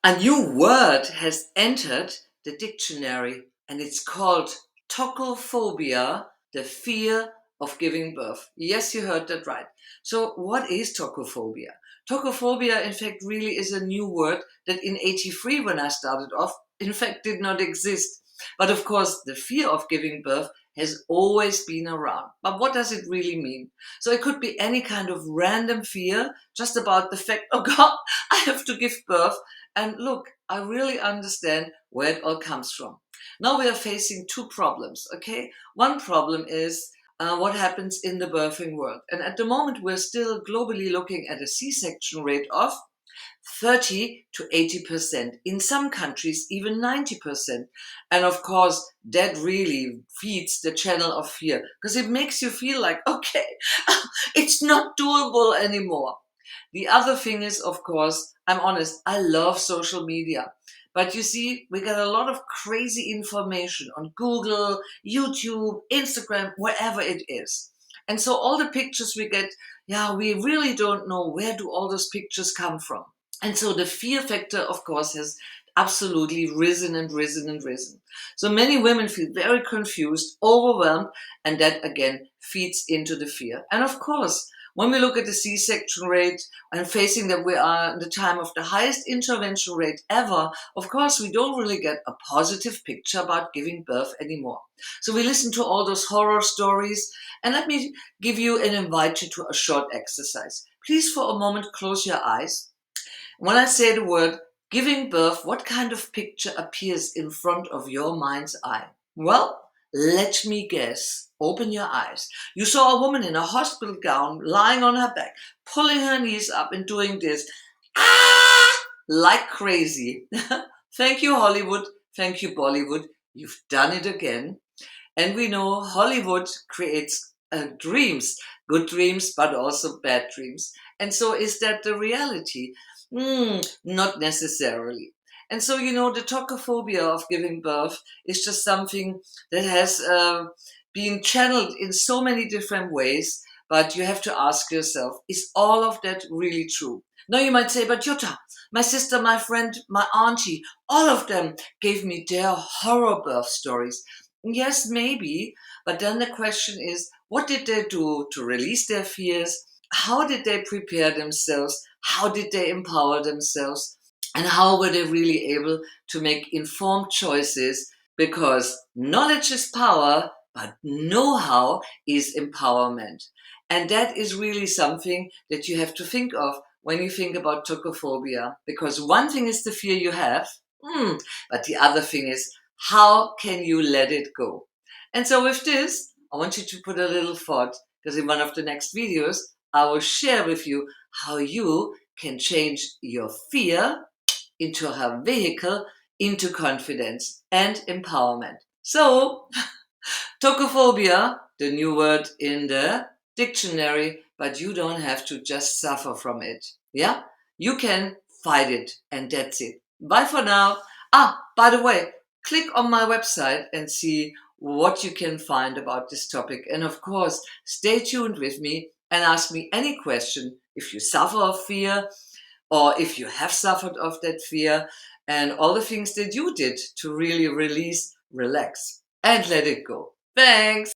A new word has entered the dictionary, and it's called tokophobia, the fear of giving birth. Yes, you heard that right. So what is tokophobia? Tokophobia, in fact, really is a new word that in 83, when I started off, in fact, did not exist. But of course, the fear of giving birth has always been around. But what does it really mean? So it could be any kind of random fear just about the fact, oh God, I have to give birth. And look, I really understand where it all comes from. Now we are facing two problems, okay? One problem is what happens in the birthing world. And at the moment, we're still globally looking at a C-section rate of 30 to 80%, in some countries even 90%. And of course, that really feeds the channel of fear because it makes you feel like, okay, it's not doable anymore. The other thing is, of course, I'm honest, I love social media. But you see, we get a lot of crazy information on Google, YouTube, Instagram, wherever it is. And so all the pictures we get, yeah, we really don't know where do all those pictures come from. And so the fear factor, of course, has absolutely risen and risen and risen. So many women feel very confused, overwhelmed, and that again feeds into the fear. And of course, when we look at the C-section rate and facing that we are in the time of the highest intervention rate ever, of course, we don't really get a positive picture about giving birth anymore. So we listen to all those horror stories, and let me give you and invite you to a short exercise. Please, for a moment, close your eyes. When I say the word giving birth, what kind of picture appears in front of your mind's eye? Well, let me guess. Open your eyes. You saw a woman in a hospital gown lying on her back, pulling her knees up and doing this. Ah! Like crazy. Thank you, Hollywood. Thank you, Bollywood. You've done it again. And we know Hollywood creates dreams, good dreams, but also bad dreams. And so is that the reality? Not necessarily. And so, the tokophobia of giving birth is just something that has been channeled in so many different ways. But you have to ask yourself, is all of that really true? Now you might say, but Jutta, my sister, my friend, my auntie, all of them gave me their horror birth stories. Yes, maybe. But then the question is, what did they do to release their fears? How did they prepare themselves? How did they empower themselves? And how were they really able to make informed choices? Because knowledge is power, but know-how is empowerment. And that is really something that you have to think of when you think about tokophobia. Because one thing is the fear you have, but the other thing is, how can you let it go? And so with this, I want you to put a little thought, because in one of the next videos, I will share with you how you can change your fear into a vehicle, into confidence and empowerment. So, tokophobia, the new word in the dictionary, but you don't have to just suffer from it. Yeah? You can fight it, and that's it. Bye for now. By the way, click on my website and see what you can find about this topic. And of course, stay tuned with me and ask me any question if you suffer of fear or if you have suffered of that fear and all the things that you did to really release, relax, and let it go. Thanks.